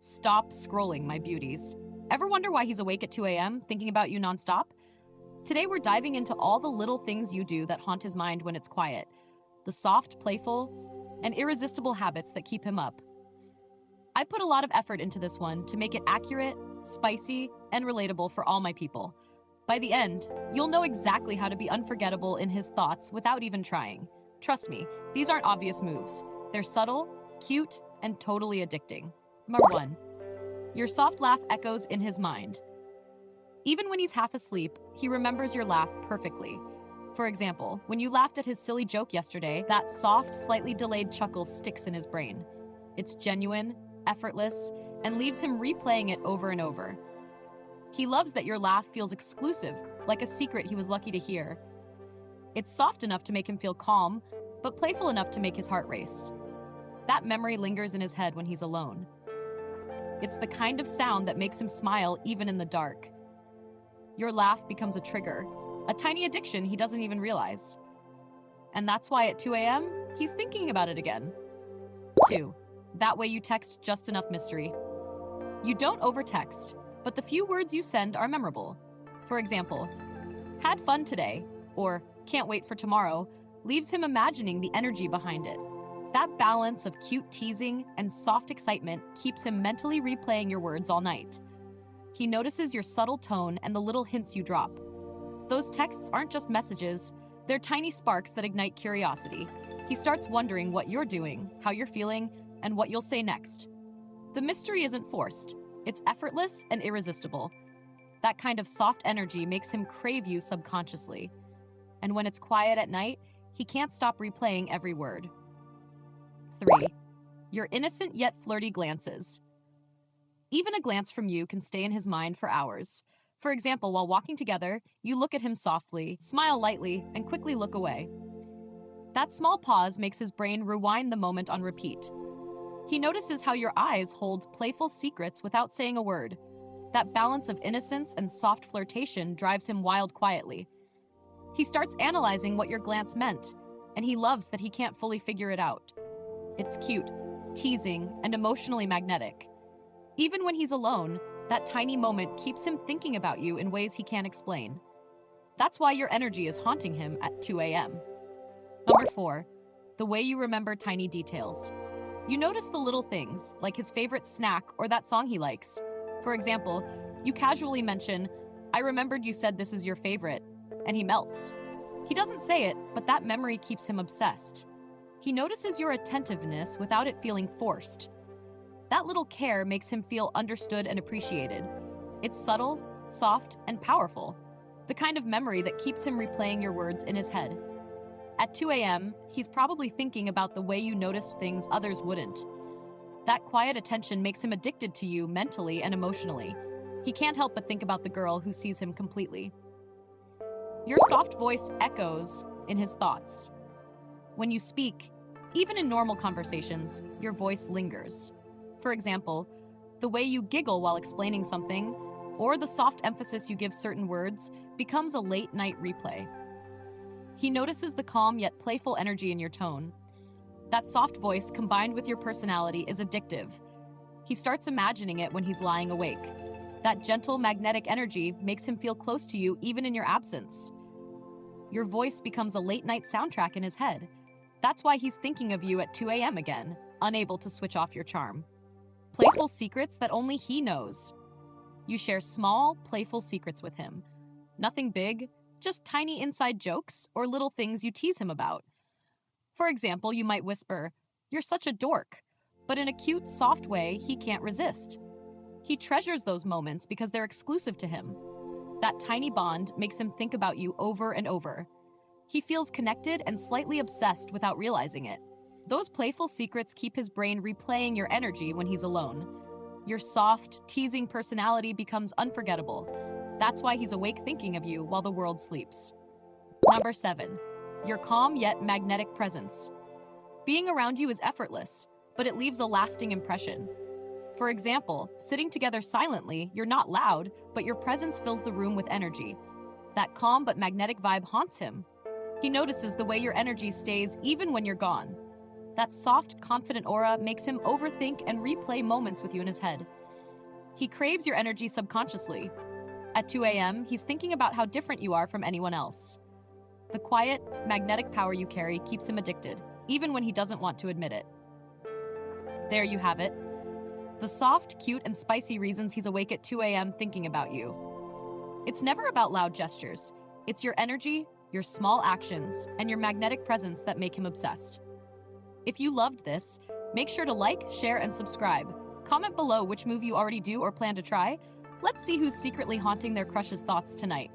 Stop scrolling, my beauties. Ever wonder why he's awake at 2 a.m., thinking about you nonstop? Today we're diving into all the little things you do that haunt his mind when it's quiet. The soft, playful, and irresistible habits that keep him up. I put a lot of effort into this one to make it accurate, spicy, and relatable for all my people. By the end, you'll know exactly how to be unforgettable in his thoughts without even trying. Trust me, these aren't obvious moves. They're subtle, cute, and totally addicting. Number 1. Your soft laugh echoes in his mind. Even when he's half asleep, he remembers your laugh perfectly. For example, when you laughed at his silly joke yesterday, that soft, slightly delayed chuckle sticks in his brain. It's genuine, effortless, and leaves him replaying it over and over. He loves that your laugh feels exclusive, like a secret he was lucky to hear. It's soft enough to make him feel calm, but playful enough to make his heart race. That memory lingers in his head when he's alone. It's the kind of sound that makes him smile even in the dark. Your laugh becomes a trigger, a tiny addiction he doesn't even realize. And that's why at 2 a.m., he's thinking about it again. 2. That way you text just enough mystery. You don't over-text, but the few words you send are memorable. For example, "Had fun today," or "Can't wait for tomorrow," leaves him imagining the energy behind it. That balance of cute teasing and soft excitement keeps him mentally replaying your words all night. He notices your subtle tone and the little hints you drop. Those texts aren't just messages, they're tiny sparks that ignite curiosity. He starts wondering what you're doing, how you're feeling, and what you'll say next. The mystery isn't forced, it's effortless and irresistible. That kind of soft energy makes him crave you subconsciously. And when it's quiet at night, he can't stop replaying every word. 3. Your innocent yet flirty glances. Even a glance from you can stay in his mind for hours. For example, while walking together, you look at him softly, smile lightly, and quickly look away. That small pause makes his brain rewind the moment on repeat. He notices how your eyes hold playful secrets without saying a word. That balance of innocence and soft flirtation drives him wild quietly. He starts analyzing what your glance meant, and he loves that he can't fully figure it out. It's cute, teasing, and emotionally magnetic. Even when he's alone, that tiny moment keeps him thinking about you in ways he can't explain. That's why your energy is haunting him at 2 a.m. Number 4. The way you remember tiny details. You notice the little things, like his favorite snack or that song he likes. For example, you casually mention, "I remembered you said this is your favorite," and he melts. He doesn't say it, but that memory keeps him obsessed. He notices your attentiveness without it feeling forced. That little care makes him feel understood and appreciated. It's subtle, soft, and powerful. The kind of memory that keeps him replaying your words in his head. At 2 a.m., he's probably thinking about the way you noticed things others wouldn't. That quiet attention makes him addicted to you mentally and emotionally. He can't help but think about the girl who sees him completely. Your soft voice echoes in his thoughts. When you speak, even in normal conversations, your voice lingers. For example, the way you giggle while explaining something, or the soft emphasis you give certain words, becomes a late-night replay. He notices the calm yet playful energy in your tone. That soft voice combined with your personality is addictive. He starts imagining it when he's lying awake. That gentle, magnetic energy makes him feel close to you even in your absence. Your voice becomes a late-night soundtrack in his head. That's why he's thinking of you at 2 a.m. again, unable to switch off your charm. Playful secrets that only he knows. You share small, playful secrets with him. Nothing big, just tiny inside jokes or little things you tease him about. For example, you might whisper, "You're such a dork," but in a cute, soft way he can't resist. He treasures those moments because they're exclusive to him. That tiny bond makes him think about you over and over. He feels connected and slightly obsessed without realizing it. Those playful secrets keep his brain replaying your energy when he's alone. Your soft, teasing personality becomes unforgettable. That's why he's awake thinking of you while the world sleeps. Number 7. Your calm yet magnetic presence. Being around you is effortless, but it leaves a lasting impression. For example, sitting together silently, you're not loud, but your presence fills the room with energy. That calm but magnetic vibe haunts him. He notices the way your energy stays even when you're gone. That soft, confident aura makes him overthink and replay moments with you in his head. He craves your energy subconsciously. At 2 a.m., he's thinking about how different you are from anyone else. The quiet, magnetic power you carry keeps him addicted, even when he doesn't want to admit it. There you have it. The soft, cute, and spicy reasons he's awake at 2 a.m. thinking about you. It's never about loud gestures. It's your energy, your small actions, and your magnetic presence that make him obsessed. If you loved this, make sure to like, share, and subscribe. Comment below which move you already do or plan to try. Let's see who's secretly haunting their crush's thoughts tonight.